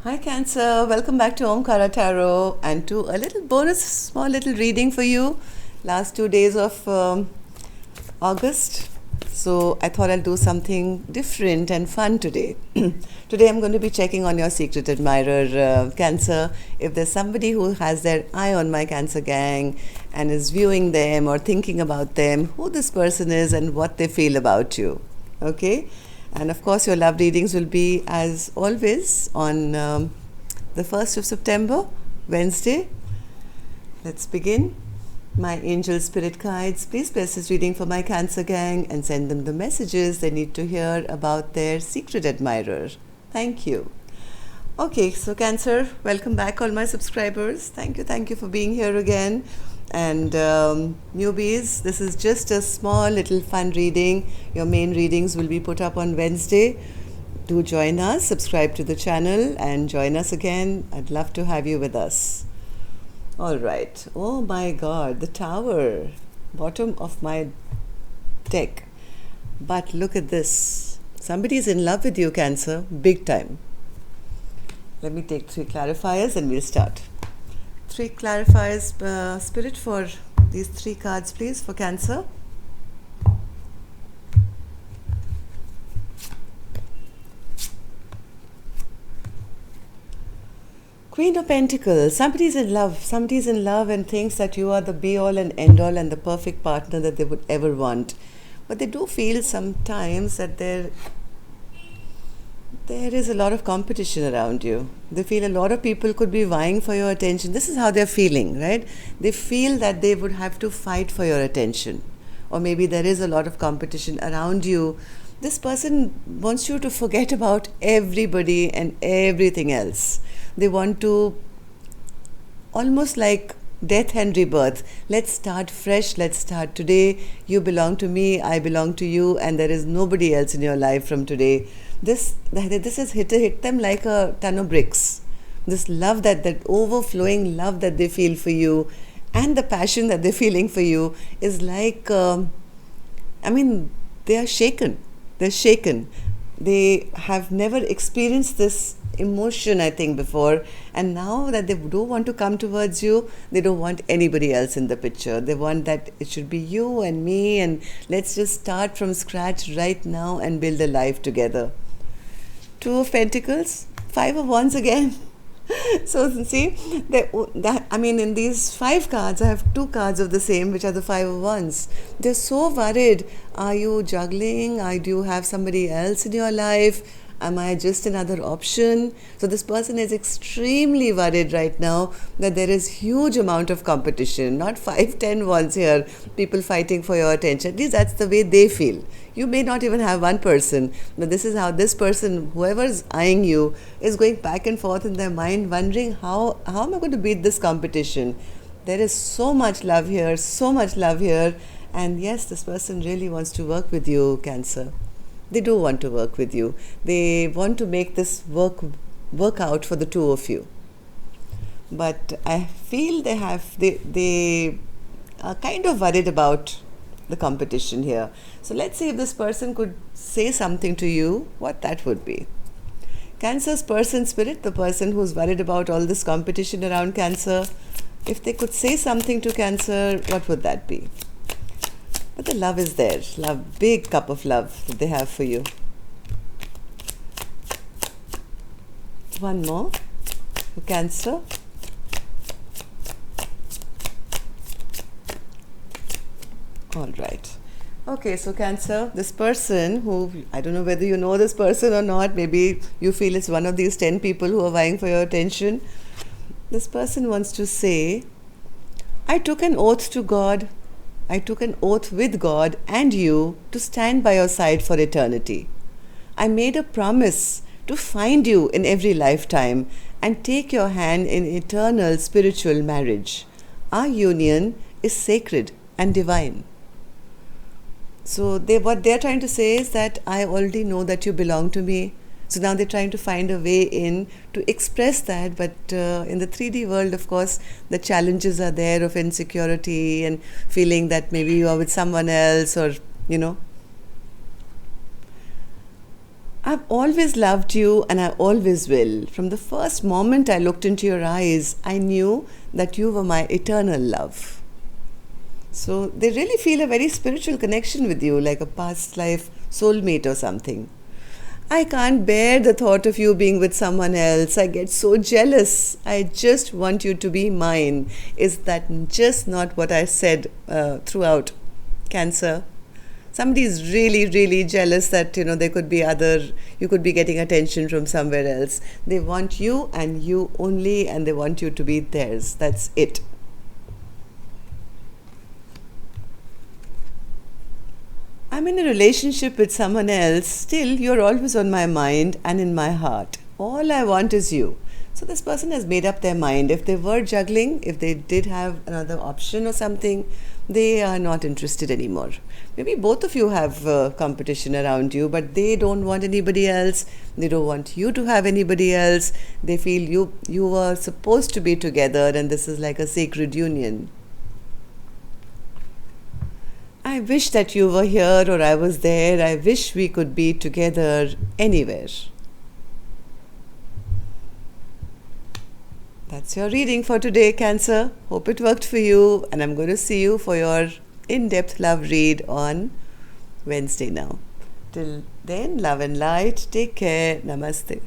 Hi Cancer, welcome back to Omkara Tarot and to a little bonus, small little reading for you. Last 2 days of August. So I thought I'll do something different and fun today. Today I'm going to be checking on your secret admirer, Cancer. If there's somebody who has their eye on my Cancer gang and is viewing them or thinking about them, who this person is and what they feel about you. Okay? And of course, your love readings will be, as always, on the 1st of September, Wednesday. Let's begin. My angel spirit guides, please bless this reading for my Cancer gang and send them the messages they need to hear about their secret admirer. Thank you. Okay, so Cancer, welcome back, all my subscribers. Thank you for being here again. And newbies, this is just a small little fun reading. Your main readings will be put up on Wednesday. Do join us, subscribe to the channel and join us again. I'd love to have you with us. All right. Oh my God, the Tower, bottom of my deck. But look at this. Somebody's in love with you, Cancer, big time. Let me take 3 clarifiers and we'll start. 3 clarifiers, Spirit, for these 3 cards, please, for Cancer. Queen of Pentacles. Somebody's in love and thinks that you are the be-all and end-all and the perfect partner that they would ever want. But they do feel sometimes that there is a lot of competition around you. They feel a lot of people could be vying for your attention. This is how they're feeling, right? They feel that they would have to fight for your attention. Or maybe there is a lot of competition around you. This person wants you to forget about everybody and everything else. They want to, almost like death and rebirth. Let's start fresh. Let's start today. You belong to me. I belong to you. And there is nobody else in your life from today. This has hit them like a ton of bricks. This love, that overflowing love that they feel for you and the passion that they're feeling for you is like, they are shaken. They're shaken. They have never experienced this emotion, I think, before. And now that they do want to come towards you, they don't want anybody else in the picture. They want that it should be you and me, and let's just start from scratch right now and build a life together. 2 of Pentacles, 5 of Wands again. So see, in these 5 cards, I have 2 cards of the same, which are the 5 of Wands. They're so worried. Are you juggling? Do you have somebody else in your life? Am I just another option? So this person is extremely worried right now that there is huge amount of competition, not 5, 10 Wands here, people fighting for your attention. At least that's the way they feel. You may not even have one person, but this is how this person, whoever's eyeing you, is going back and forth in their mind, wondering how am I going to beat this competition? There is so much love here, and yes, this person really wants to work with you, Cancer. They do want to work with you. They want to make this work out for the 2 of you. But I feel they are kind of worried about the competition here. So let's see if this person could say something to you, what that would be. Cancer's person spirit, the person who's worried about all this competition around Cancer, if they could say something to Cancer, what would that be? But the love is there. Love, big cup of love that they have for you. One more for Cancer. All right. Okay, so Cancer, this person who, I don't know whether you know this person or not, maybe you feel it's one of these 10 people who are vying for your attention. This person wants to say, I took an oath to God. I took an oath with God and you to stand by your side for eternity. I made a promise to find you in every lifetime and take your hand in eternal spiritual marriage. Our union is sacred and divine. So what they're trying to say is that I already know that you belong to me. So now they're trying to find a way in to express that, but in the 3D world, of course, the challenges are there of insecurity and feeling that maybe you are with someone else, or, I've always loved you and I always will. From the first moment I looked into your eyes, I knew that you were my eternal love. So they really feel a very spiritual connection with you, like a past life soulmate or something. I can't bear the thought of you being with someone else. I get so jealous. I just want you to be mine. Is that just not what I said throughout, Cancer? Somebody is really, really jealous that there could be you could be getting attention from somewhere else. They want you and you only, and they want you to be theirs. That's it. I'm in a relationship with someone else, still you're always on my mind and in my heart. All I want is you. So this person has made up their mind. If they were juggling, if they did have another option or something, they are not interested anymore. Maybe both of you have competition around you, but they don't want anybody else. They don't want you to have anybody else. They feel you were supposed to be together and this is like a sacred union. I wish that you were here or I was there. I wish we could be together anywhere. That's your reading for today, Cancer. Hope it worked for you, and I'm going to see you for your in-depth love read on Wednesday now. Till then, love and light. Take care. Namaste.